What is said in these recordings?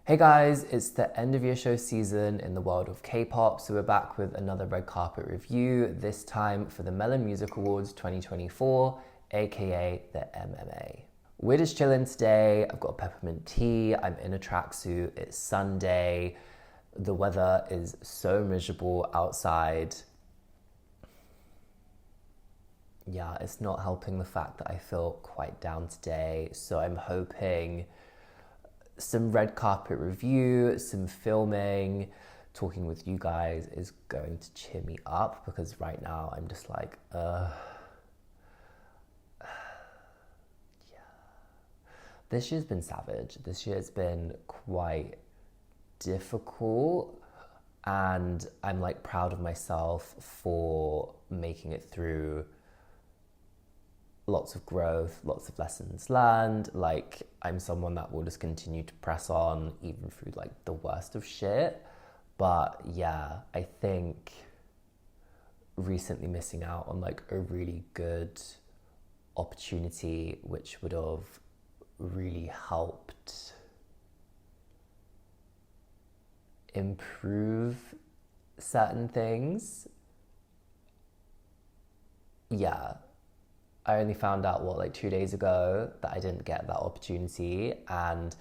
Hey guys, it's the end of year show season in the world of K-pop, so we're back with another red carpet review, this time for the Melon Music Awards 2024, aka the MMA. We're just chilling today. I've got a peppermint tea, I'm in a tracksuit, it's Sunday, the weather is so miserable outside. Yeah, it's not helping the fact that I feel quite down today, so I'm hoping some red carpet review, some filming, talking with you guys is going to cheer me up, because right now I'm just like, yeah. This year's been savage. This year's been quite difficult, and I'm like proud of myself for making it through lots of growth, lots of lessons learned. Like, I'm someone that will just continue to press on even through like the worst of shit. But yeah, I think recently missing out on like a really good opportunity which would have really helped improve certain things. Yeah, I only found out, like 2 days ago that I didn't get that opportunity, and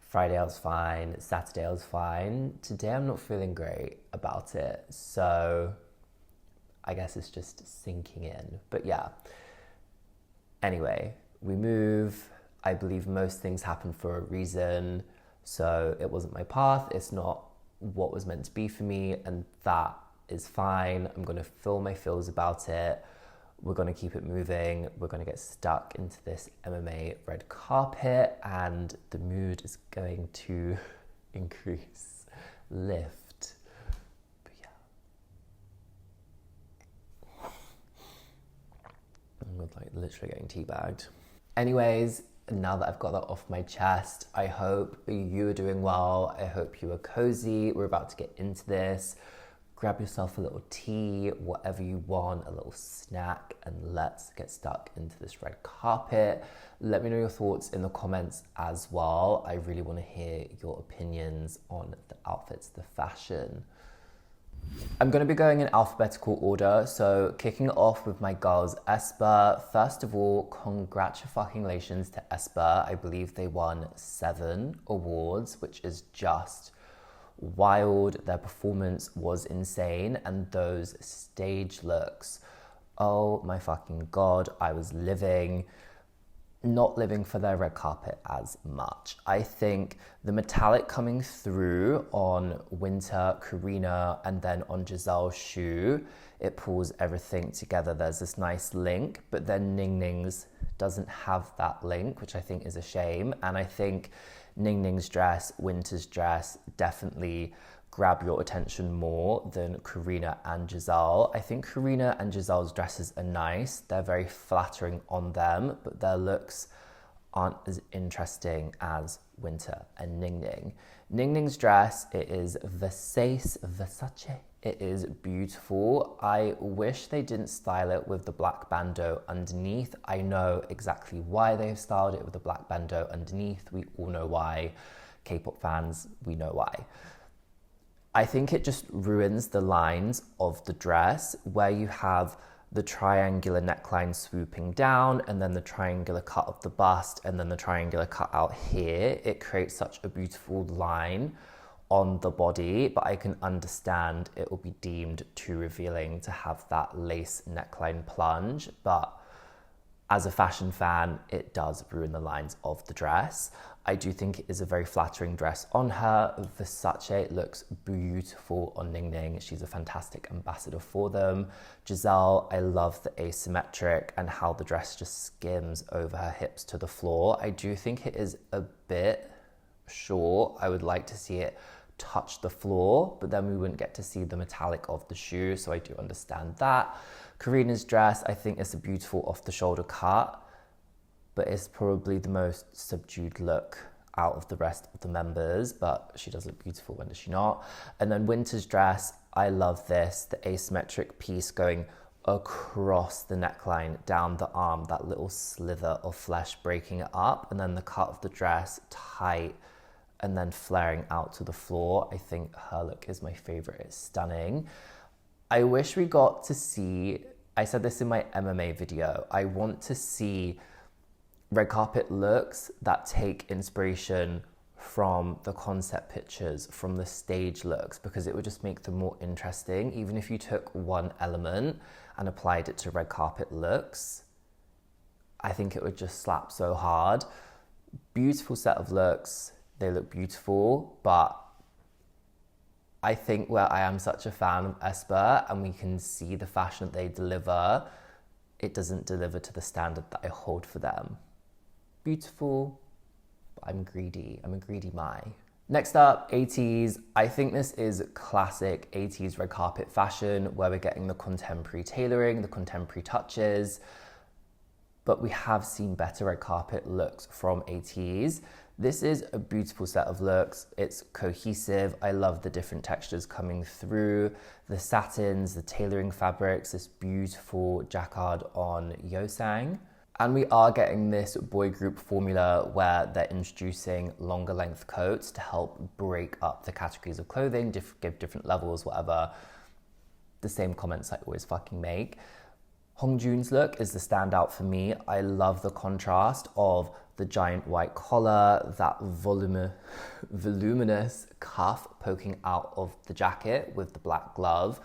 Friday I was fine, Saturday I was fine. Today I'm not feeling great about it, so I guess it's just sinking in. But yeah, anyway, we move. I believe most things happen for a reason, so it wasn't my path, it's not what was meant to be for me, and that is fine. I'm gonna feel my feels about it. We're going to keep it moving. We're going to get stuck into this MMA red carpet, and the mood is going to increase, lift. But yeah. I'm like literally getting teabagged. Anyways, now that I've got that off my chest, I hope you are doing well. I hope you are cozy. We're about to get into this. Grab yourself a little tea, whatever you want, a little snack, and let's get stuck into this red carpet. Let me know your thoughts in the comments as well. I really want to hear your opinions on the outfits, the fashion. I'm going to be going in alphabetical order, so kicking it off with my girls, aespa. First of all, congratulations to aespa. I believe they won 7 awards, which is just wild. Their performance was insane, and those stage looks, oh my fucking god, I was not living for their red carpet as much. I think the metallic coming through on Winter, Karina, and then on Giselle's shoe, it pulls everything together. There's this nice link, but then Ning Ning's doesn't have that link, which I think is a shame. And I think Ning Ning's dress, Winter's dress, definitely grab your attention more than Karina and Giselle. I think Karina and Giselle's dresses are nice. They're very flattering on them, but their looks aren't as interesting as Winter and Ning Ning. Ning Ning's dress, it is Versace. It is beautiful. I wish they didn't style it with the black bandeau underneath. I know exactly why they've styled it with the black bandeau underneath. We all know why. K-pop fans, we know why. I think it just ruins the lines of the dress, where you have the triangular neckline swooping down, and then the triangular cut of the bust, and then the triangular cut out here. It creates such a beautiful line on the body, but I can understand it will be deemed too revealing to have that lace neckline plunge. But as a fashion fan, it does ruin the lines of the dress. I do think it is a very flattering dress on her. Versace looks beautiful on Ning Ning. She's a fantastic ambassador for them. Giselle, I love the asymmetric and how the dress just skims over her hips to the floor. I do think it is a bit short. I would like to see it touch the floor, but then we wouldn't get to see the metallic of the shoe, so I do understand that. Karina's dress, I think, is a beautiful off-the-shoulder cut, but it's probably the most subdued look out of the rest of the members, but she does look beautiful, when does she not? And then Winter's dress, I love this, the asymmetric piece going across the neckline, down the arm, that little slither of flesh breaking it up, and then the cut of the dress tight and then flaring out to the floor. I think her look is my favorite. It's stunning. I wish we got to see, I said this in my MMA video, I want to see red carpet looks that take inspiration from the concept pictures, from the stage looks, because it would just make them more interesting. Even if you took one element and applied it to red carpet looks, I think it would just slap so hard. Beautiful set of looks. They look beautiful, but I think where I am such a fan of aespa and we can see the fashion that they deliver, it doesn't deliver to the standard that I hold for them. Beautiful, but I'm greedy. I'm a greedy Mai. Next up, ATEEZ. I think this is classic ATEEZ red carpet fashion where we're getting the contemporary tailoring, the contemporary touches, but we have seen better red carpet looks from ATEEZ. This is a beautiful set of looks. It's cohesive. I love the different textures coming through, the satins, the tailoring fabrics, this beautiful jacquard on Yoasobi. And we are getting this boy group formula where they're introducing longer length coats to help break up the categories of clothing, give different levels, whatever. The same comments I always fucking make. Hongjoon's look is the standout for me. I love the contrast of the giant white collar, that voluminous cuff poking out of the jacket with the black glove.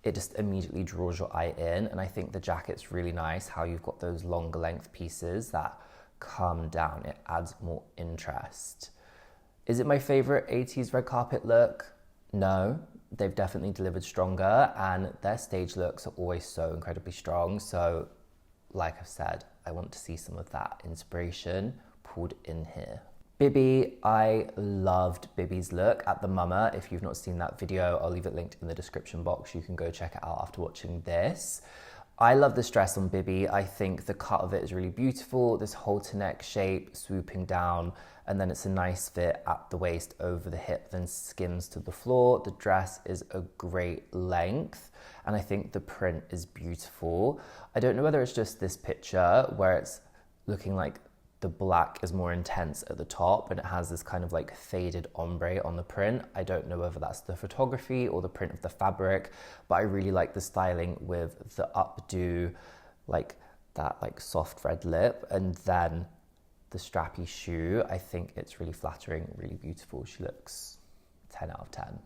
It just immediately draws your eye in, and I think the jacket's really nice, how you've got those longer length pieces that come down. It adds more interest. Is it my favorite ATEEZ red carpet look? No. They've definitely delivered stronger, and their stage looks are always so incredibly strong. So, like I've said, I want to see some of that inspiration pulled in here. BIBI, I loved BIBI's look at the Mama. If you've not seen that video, I'll leave it linked in the description box. You can go check it out after watching this. I love this dress on BIBI. I think the cut of it is really beautiful. This halter neck shape swooping down, and then it's a nice fit at the waist over the hip, then skims to the floor. The dress is a great length, and I think the print is beautiful. I don't know whether it's just this picture where it's looking like the black is more intense at the top and it has this kind of like faded ombre on the print. I don't know whether that's the photography or the print of the fabric, but I really like the styling with the updo, like that like soft red lip, and then the strappy shoe. I think it's really flattering, really beautiful. She looks 10 out of 10.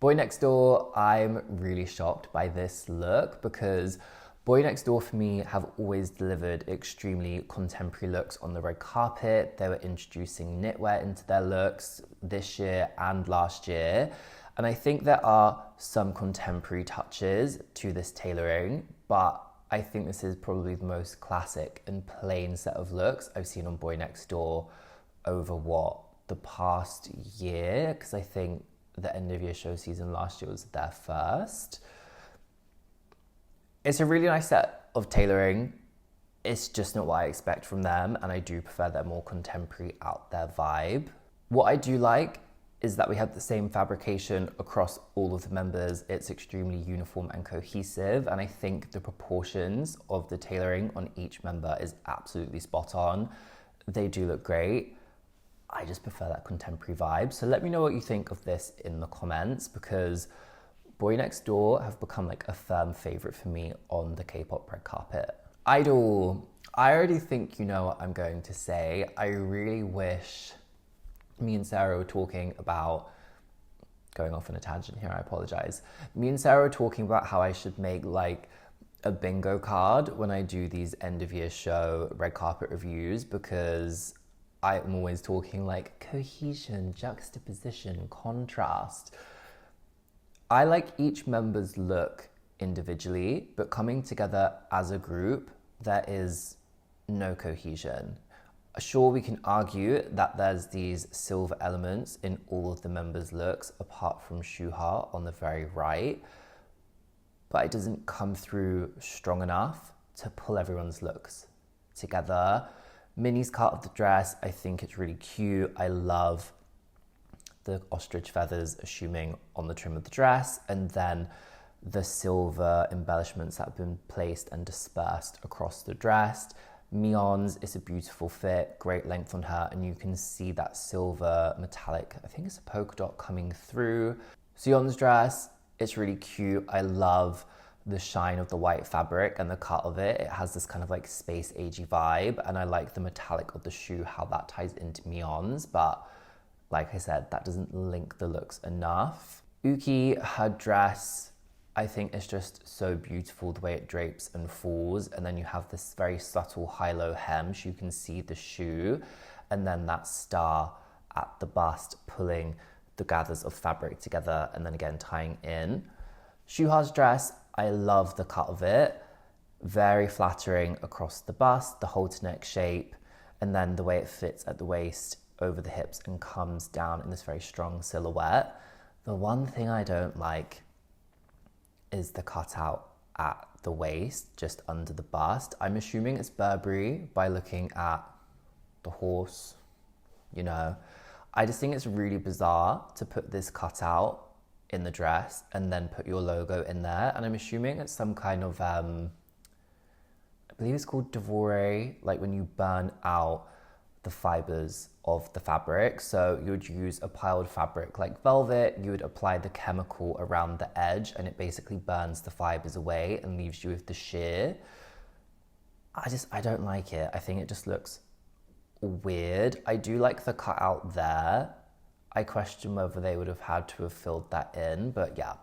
BOYNEXTDOOR, I'm really shocked by this look because BOYNEXTDOOR for me have always delivered extremely contemporary looks on the red carpet. They were introducing knitwear into their looks this year and last year. And I think there are some contemporary touches to this tailoring, but I think this is probably the most classic and plain set of looks I've seen on BOYNEXTDOOR over the past year, because I think the end of year show season last year was their first. It's a really nice set of tailoring. It's just not what I expect from them, and I do prefer their more contemporary out there vibe. What I do like is that we have the same fabrication across all of the members. It's extremely uniform and cohesive, and I think the proportions of the tailoring on each member is absolutely spot on. They do look great. I just prefer that contemporary vibe. So let me know what you think of this in the comments, because BOYNEXTDOOR have become like a firm favorite for me on the K-pop red carpet. I-DLE. I already think you know what I'm going to say. I really wish me and Sarah were talking about, going off on a tangent here, I apologize. Me and Sarah were talking about how I should make like a bingo card when I do these end of year show red carpet reviews, because I'm always talking like cohesion, juxtaposition, contrast. I like each member's look individually, but coming together as a group, there is no cohesion. Sure, we can argue that there's these silver elements in all of the members' looks, apart from Shuha on the very right, but it doesn't come through strong enough to pull everyone's looks together. Minnie's cut of the dress, I think it's really cute. I love the ostrich feathers assuming on the trim of the dress, and then the silver embellishments that have been placed and dispersed across the dress. Mion's, it's a beautiful fit, great length on her, and you can see that silver metallic, I think it's a polka dot coming through. Sion's dress, it's really cute. I love the shine of the white fabric and the cut of it. It has this kind of like space agey vibe, and I like the metallic of the shoe, how that ties into Mion's, but like I said, that doesn't link the looks enough. Uki, her dress, I think it's just so beautiful the way it drapes and falls, and then you have this very subtle high-low hem so you can see the shoe, and then that star at the bust pulling the gathers of fabric together and then again tying in. Shuha's dress, I love the cut of it, very flattering across the bust, the halter neck shape, and then the way it fits at the waist over the hips and comes down in this very strong silhouette. The one thing I don't like is the cutout at the waist, just under the bust. I'm assuming it's Burberry by looking at the horse, you know. I just think it's really bizarre to put this cutout in the dress and then put your logo in there. And I'm assuming it's some kind of, I believe it's called devore, like when you burn out the fibers of the fabric. So you would use a piled fabric like velvet, you would apply the chemical around the edge and it basically burns the fibers away and leaves you with the sheer. I don't like it. I think it just looks weird. I do like the cutout there. I question whether they would have had to have filled that in, but yeah,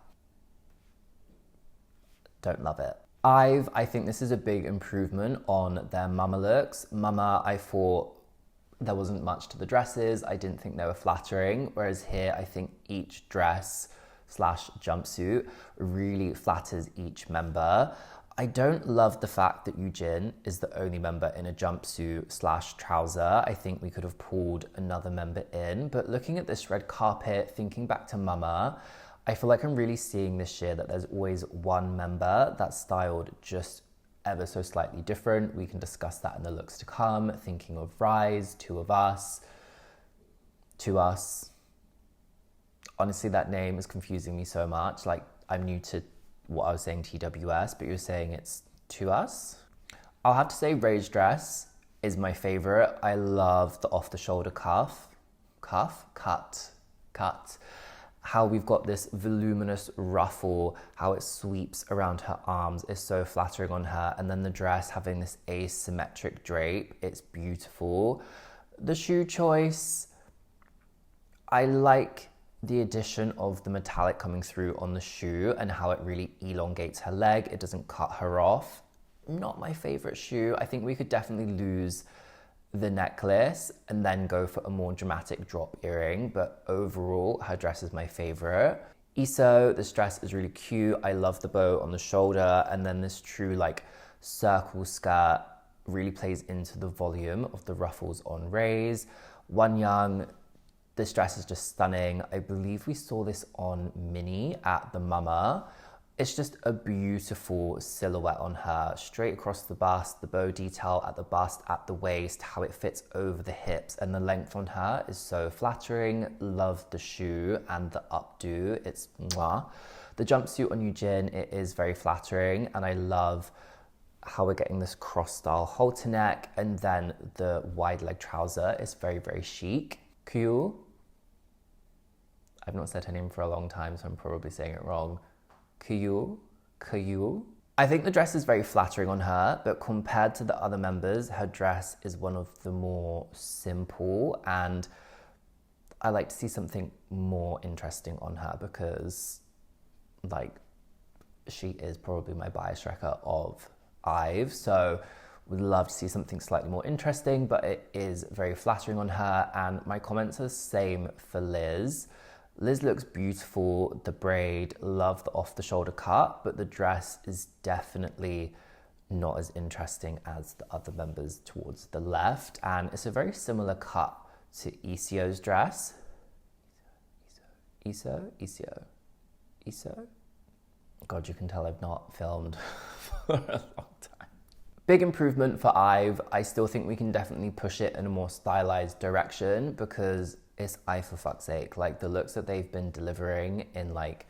don't love it. I think this is a big improvement on their Mama looks. Mama, I thought there wasn't much to the dresses. I didn't think they were flattering, whereas here I think each dress / jumpsuit really flatters each member. I don't love the fact that Eugene is the only member in a jumpsuit / trouser. I think we could have pulled another member in, but looking at this red carpet, thinking back to Mama, I feel like I'm really seeing this year that there's always one member that's styled just ever so slightly different. We can discuss that in the looks to come. Thinking of RIIZE, Two of Us, To Us. Honestly, that name is confusing me so much. Like, I'm new to what I was saying TWS, but you're saying it's To Us. I'll have to say RIIZE dress is my favorite. I love the off-the-shoulder cut. How we've got this voluminous ruffle, how it sweeps around her arms is so flattering on her. And then the dress having this asymmetric drape, it's beautiful. The shoe choice, I like the addition of the metallic coming through on the shoe and how it really elongates her leg. It doesn't cut her off. Not my favorite shoe. I think we could definitely lose the necklace and then go for a more dramatic drop earring, but overall her dress is my favorite. Iso, this dress is really cute. I love the bow on the shoulder, and then this true like circle skirt really plays into the volume of the ruffles on RIIZE. Wonyoung, this dress is just stunning. I believe we saw this on Mini at the Mama. It's just a beautiful silhouette on her, straight across the bust, the bow detail at the bust, at the waist, how it fits over the hips, and the length on her is so flattering. Love the shoe and the updo, it's mwah. The jumpsuit on Eugene, it is very flattering, and I love how we're getting this cross style halter neck, and then the wide leg trouser is very, very chic. QWER, I've not said her name for a long time, so I'm probably saying it wrong. QWER. I think the dress is very flattering on her, but compared to the other members, her dress is one of the more simple, and I like to see something more interesting on her because, like, she is probably my bias wrecker of IVE, so would love to see something slightly more interesting, but it is very flattering on her, and my comments are the same for Liz. Liz looks beautiful, the braid, love the off-the-shoulder cut, but the dress is definitely not as interesting as the other members towards the left, and it's a very similar cut to Isio's dress. Iso? God, you can tell I've not filmed for a long time. Big improvement for IVE. I still think we can definitely push it in a more stylized direction because it's IVE for fuck's sake. Like, the looks that they've been delivering in like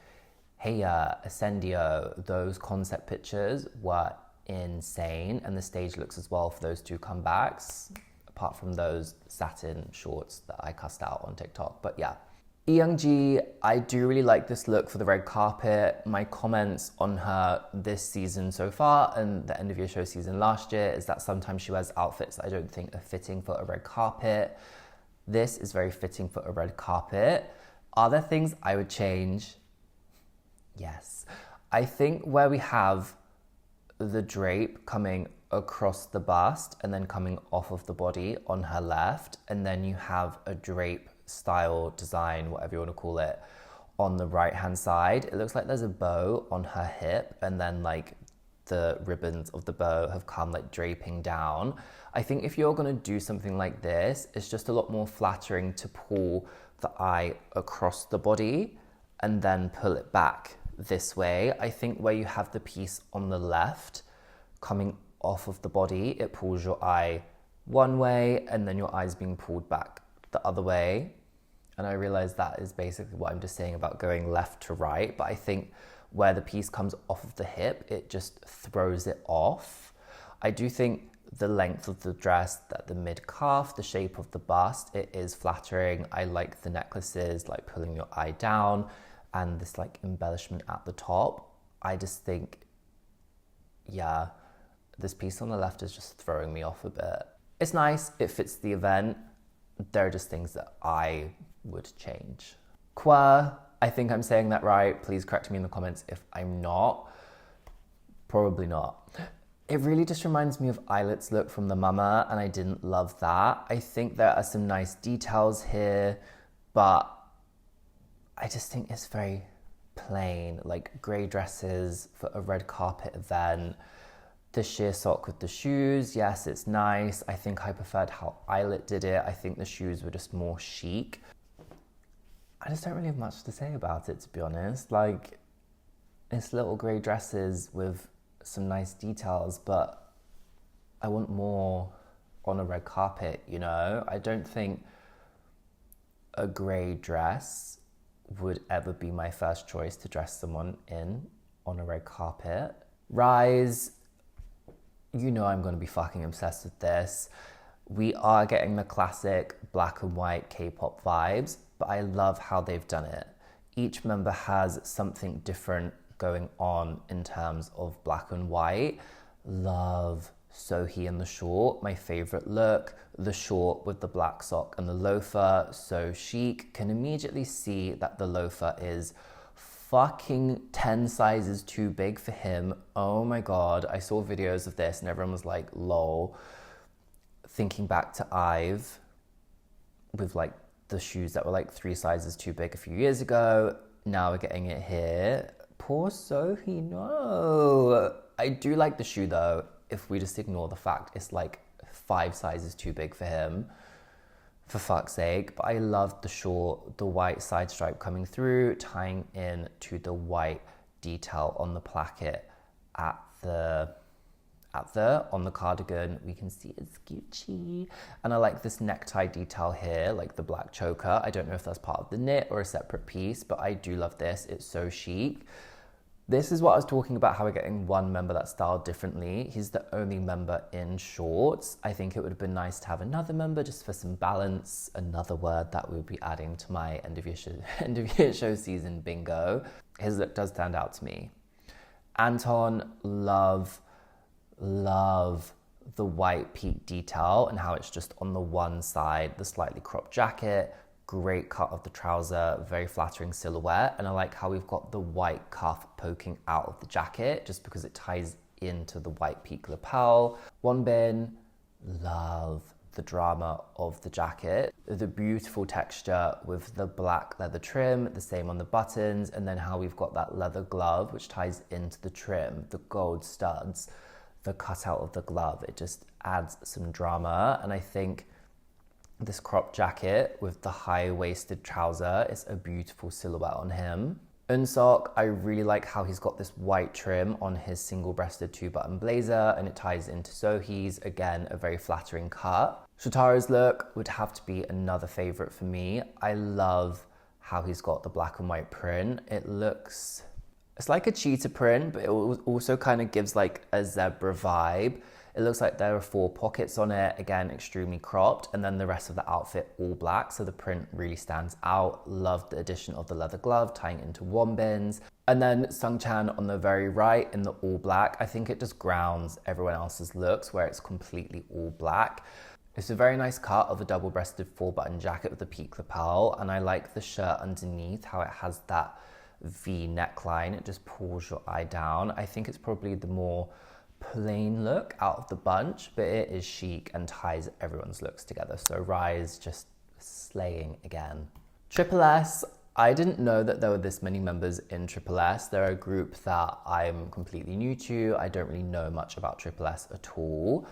Heya, Ascendio, those concept pictures were insane. And the stage looks as well for those two comebacks, apart from those satin shorts that I cussed out on TikTok. But yeah. Youngji, I do really like this look for the red carpet. My comments on her this season so far and the end of year show season last year is that sometimes she wears outfits that I don't think are fitting for a red carpet. This is very fitting for a red carpet. Are there things I would change? Yes. I think where we have the drape coming across the bust and then coming off of the body on her left, and then you have a drape style design, whatever you want to call it, on the right hand side. It looks like there's a bow on her hip, and then like the ribbons of the bow have come like draping down. I think if you're going to do something like this, it's just a lot more flattering to pull the eye across the body and then pull it back this way. I think where you have the piece on the left coming off of the body, it pulls your eye one way and then your eye's being pulled back the other way. And I realize that is basically what I'm just saying about going left to right, but I think where the piece comes off of the hip, it just throws it off. I do think the length of the dress, that the mid calf, the shape of the bust, it is flattering. I like the necklaces, like pulling your eye down, and this like embellishment at the top. I just think, yeah, this piece on the left is just throwing me off a bit. It's nice, it fits the event. There are just things that I would change. QWER, I think I'm saying that right. Please correct me in the comments if I'm not. Probably not. It really just reminds me of Eyelet's look from the Mama, and I didn't love that. I think there are some nice details here, but I just think it's very plain, like grey dresses for a red carpet event. The sheer sock with the shoes, yes, it's nice. I think I preferred how Eyelet did it. I think the shoes were just more chic. I just don't really have much to say about it, to be honest. Like, it's little grey dresses with some nice details, but I want more on a red carpet, you know? I don't think a grey dress would ever be my first choice to dress someone in on a red carpet. RIIZE, you know I'm going to be fucking obsessed with this. We are getting the classic black and white K-pop vibes, but I love how they've done it. Each member has something different going on in terms of black and white. Love Sohee in the short, my favorite look. The short with the black sock and the loafer, so chic. Can immediately see that the loafer is fucking 10 sizes too big for him. Oh my God, I saw videos of this and everyone was like, lol. Thinking back to IVE with like the shoes that were like 3 sizes too big a few years ago. Now we're getting it here. Poor Sohee, no. I do like the shoe though, if we just ignore the fact it's like 5 sizes too big for him, for fuck's sake. But I loved the short, the white side stripe coming through, tying in to the white detail on the placket on the cardigan. We can see it's Gucci. And I like this necktie detail here, like the black choker. I don't know if that's part of the knit or a separate piece, but I do love this. It's so chic. This is what I was talking about, how we're getting one member that's styled differently. He's the only member in shorts. I think it would have been nice to have another member just for some balance. Another word that we would be adding to my end of year show season bingo. His look does stand out to me. Anton, love the white peak detail and how it's just on the one side, the slightly cropped jacket. Great cut of the trouser, very flattering silhouette. And I like how we've got the white cuff poking out of the jacket just because it ties into the white peak lapel. Wonbin, love the drama of the jacket. The beautiful texture with the black leather trim, the same on the buttons, and then how we've got that leather glove which ties into the trim, the gold studs, the cutout of the glove. It just adds some drama. And I think this crop jacket with the high-waisted trouser is a beautiful silhouette on him. Eunseok, I really like how he's got this white trim on his single-breasted 2-button blazer and it ties into Sohee's. Again, a very flattering cut. Shotaro's look would have to be another favorite for me. I love how he's got the black and white print. It looks It's like a cheetah print, but it also kind of gives like a zebra vibe. It looks like there are 4 pockets on it, again, extremely cropped, and then the rest of the outfit all black, so the print really stands out. Love the addition of the leather glove, tying into wombins. And then Sungchan on the very right in the all black. I think it just grounds everyone else's looks where it's completely all black. It's a very nice cut of a double-breasted 4-button jacket with a peak lapel, and I like the shirt underneath, how it has that V neckline. It just pulls your eye down. I think it's probably the more plain look out of the bunch, but it is chic and ties everyone's looks together. So RIIZE just slaying again. S, I didn't know that there were this many members in S. They're a group that I'm completely new to. I don't really know much about S at all.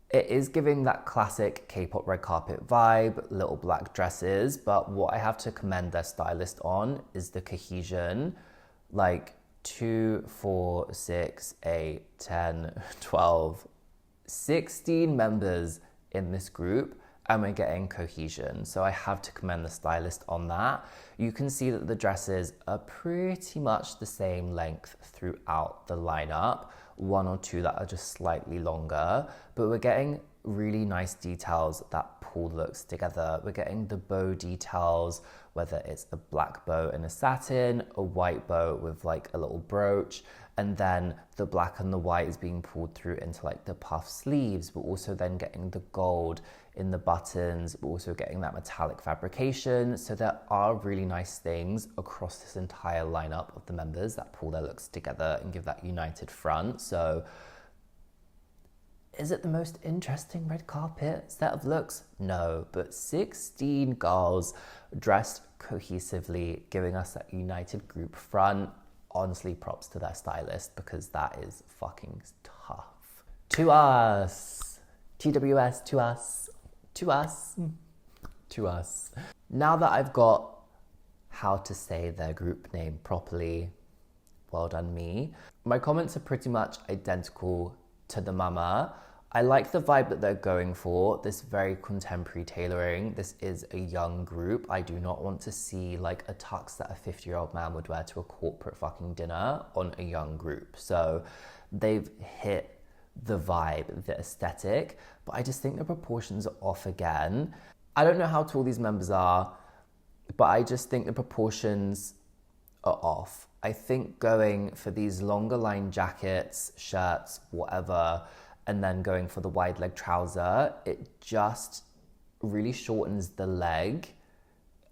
It is giving that classic K-pop red carpet vibe, little black dresses, but what I have to commend their stylist on is the cohesion. Like 2, 4, 6, 8, 10, 12, 16 members in this group, and we're getting cohesion. So I have to commend the stylist on that. You can see that the dresses are pretty much the same length throughout the lineup. 1 or 2 that are just slightly longer, but we're getting really nice details that pull the looks together. We're getting the bow details, whether it's a black bow in a satin, a white bow with like a little brooch, and then the black and the white is being pulled through into like the puff sleeves, but also then getting the gold in the buttons, but also getting that metallic fabrication. So there are really nice things across this entire lineup of the members that pull their looks together and give that united front. So is it the most interesting red carpet set of looks? No, but 16 girls dressed cohesively, giving us that united group front. Honestly, props to their stylist, because that is fucking tough. To us. TWS, to us. To us. To us. Now that I've got how to say their group name properly, well done me. My comments are pretty much identical to the mama. I like the vibe that they're going for, this very contemporary tailoring. This is a young group. I do not want to see like a tux that a 50-year-old man would wear to a corporate fucking dinner on a young group. So they've hit the vibe, the aesthetic, but I just think the proportions are off again. I don't know how tall these members are, but I just think the proportions are off. I think going for these longer line jackets, shirts, whatever, and then going for the wide leg trouser, it just really shortens the leg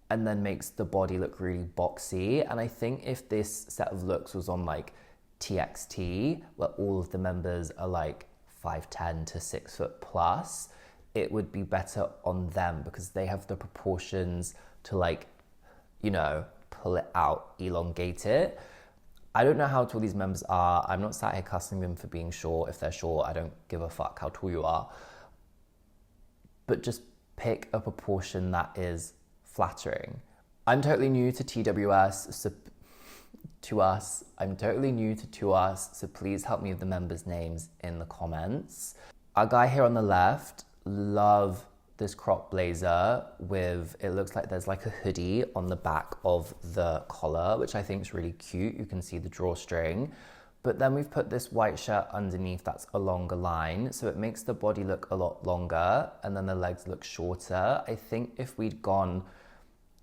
and then makes the body look really boxy. And I think if this set of looks was on like TXT, where all of the members are like 5'10" to 6 foot plus, it would be better on them because they have the proportions to like, you know, pull it out, elongate it. I don't know how tall these members are. I'm not sat here cussing them for being short. If they're short, I don't give a fuck how tall you are. But just pick a proportion that is flattering. I'm totally new to TWS, so I'm totally new to us, so please help me with the members' names in the comments. Our guy here on the left, love this crop blazer with, it looks like there's like a hoodie on the back of the collar, which I think is really cute. You can see the drawstring. But then we've put this white shirt underneath that's a longer line, so it makes the body look a lot longer and then the legs look shorter. I think if we'd gone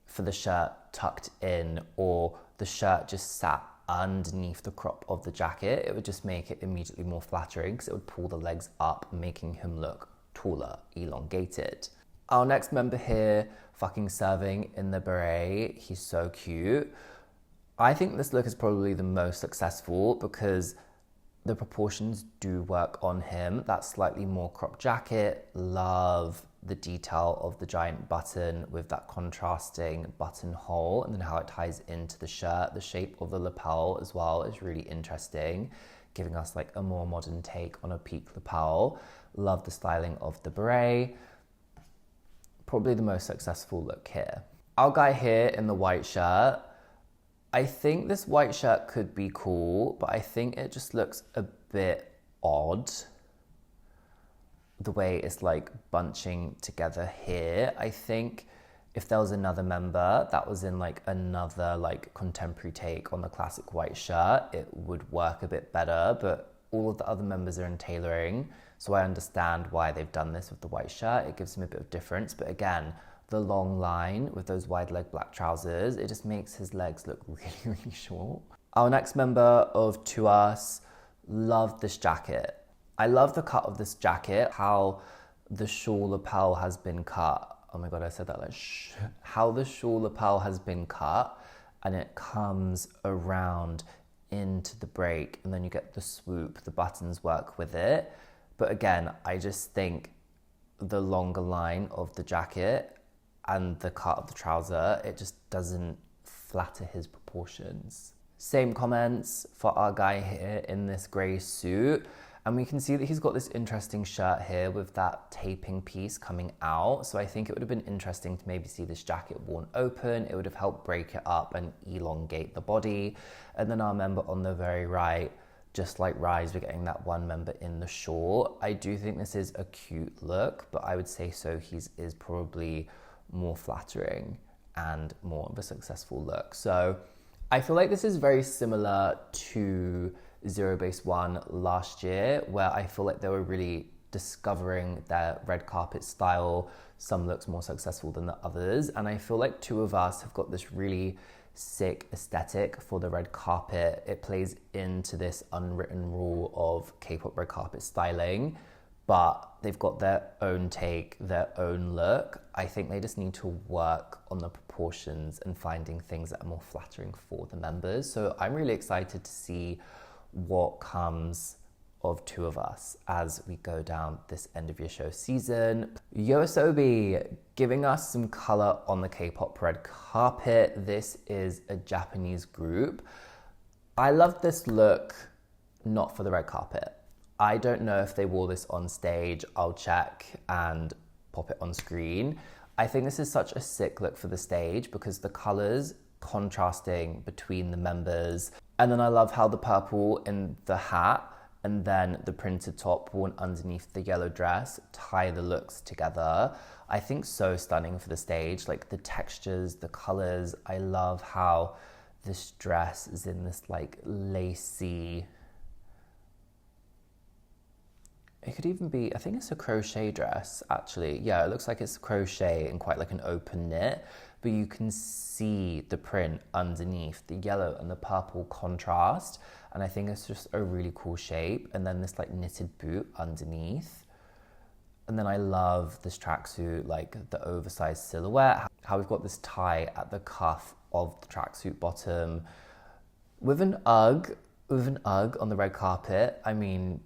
for the shirt tucked in or the shirt just sat underneath the crop of the jacket, it would just make it immediately more flattering because it would pull the legs up, making him look taller, elongated. Our next member here, fucking serving in the beret. He's so cute. I think this look is probably the most successful because the proportions do work on him. That slightly more cropped jacket, love the detail of the giant button with that contrasting buttonhole and then how it ties into the shirt. The shape of the lapel as well is really interesting, giving us like a more modern take on a peak lapel. Love the styling of the beret. Probably the most successful look here. Our guy here in the white shirt, I think this white shirt could be cool, but I think it just looks a bit odd. The way it's like bunching together here. I think If there was another member that was in like another like contemporary take on the classic white shirt, it would work a bit better, but all of the other members are in tailoring, so I understand why they've done this with the white shirt. It gives him a bit of difference, but again, the long line with those wide leg black trousers, it just makes his legs look really, really short. Our next member of To Us, loved this jacket. I love the cut of this jacket, how the shawl lapel has been cut. Oh my God, I said that like how the shawl lapel has been cut and it comes around into the break and then you get the swoop, the buttons work with it. But again, I just think the longer line of the jacket and the cut of the trouser, it just doesn't flatter his proportions. Same comments for our guy here in this grey suit. And we can see that he's got this interesting shirt here with that taping piece coming out. So I think it would have been interesting to maybe see this jacket worn open. It would have helped break it up and elongate the body. And then our member on the very right, just like RIIZE, we're getting that one member in the short. I do think this is a cute look, but I would say Sohi's is probably more flattering and more of a successful look. So I feel like this is very similar to Zero Base One last year, where I feel like they were really discovering their red carpet style. Some looks more successful than the others, and I feel like Two of Us have got this really sick aesthetic for the red carpet. It plays into this unwritten rule of K-pop red carpet styling, but they've got their own take, their own look. I think they just need to work on the proportions and finding things that are more flattering for the members. So I'm really excited to see what comes of Two of Us as we go down this end of your show season. Yoasobi giving us some color on the K-pop red carpet. This is a Japanese group. I love this look, not for the red carpet. I don't know if they wore this on stage. I'll check and pop it on screen. I think this is such a sick look for the stage because the colors contrasting between the members. And then I love how the purple in the hat and then the printed top worn underneath the yellow dress tie the looks together. I think so stunning for the stage, like the textures, the colors. I love how this dress is in this like lacy, it could even be, I think it's a crochet dress actually. Yeah, it looks like it's crochet and quite like an open knit, but you can see the print underneath, the yellow and the purple contrast. And I think it's just a really cool shape. And then this like knitted boot underneath. And then I love this tracksuit, like the oversized silhouette, how we've got this tie at the cuff of the tracksuit bottom with an UGG on the red carpet. I mean,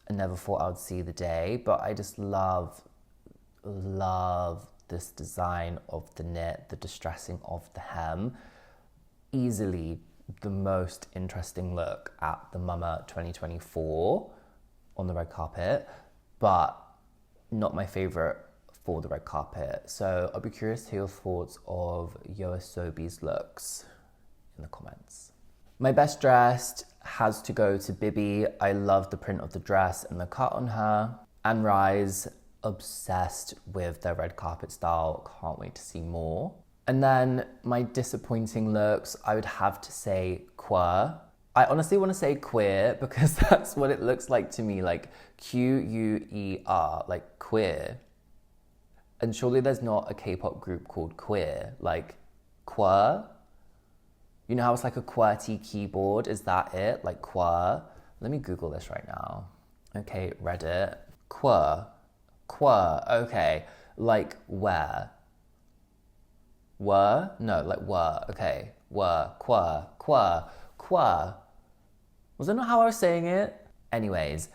I never thought I would see the day, but I just love this design of the knit, the distressing of the hem. Easily the most interesting look at the Mama 2024 on the red carpet, but not my favorite for the red carpet. So I'll be curious to hear your thoughts of Yoasobi's looks in the comments. My best dressed has to go to BIBI. I love the print of the dress and the cut on her. And RIIZE, obsessed with their red carpet style. Can't wait to see more. And then my disappointing looks, I would have to say QWER. I honestly want to say queer because that's what it looks like to me, like QUER, like queer. And surely there's not a K-pop group called queer, like QWER. You know how it's like a QWERTY keyboard? Is that it? Like QWER? Let me Google this right now. Okay, Reddit. QWER. QWER. Okay. Like where? Were? No, like were. Okay. Were. QWER. QWER. QWER. Was that not how I was saying it? Anyways,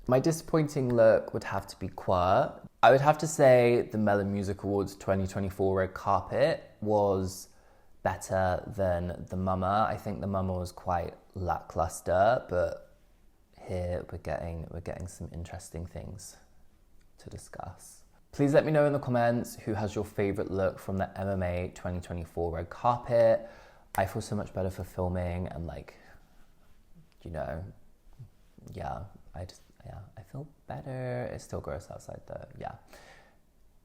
my disappointing look would have to be QWER. I would have to say the Melon Music Awards 2024 red carpet was better than the Mama. I think the Mama was quite lackluster, but here we're getting some interesting things to discuss. Please let me know in the comments who has your favorite look from the MMA 2024 red carpet. I feel so much better for filming and like, you know, yeah, I feel better. It's still gross outside though, yeah.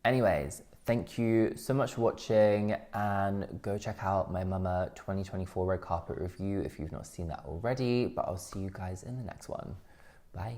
Anyways, Thank you so much for watching, and go check out my Mama 2024 red carpet review if you've not seen that already, but I'll see you guys in the next one. Bye.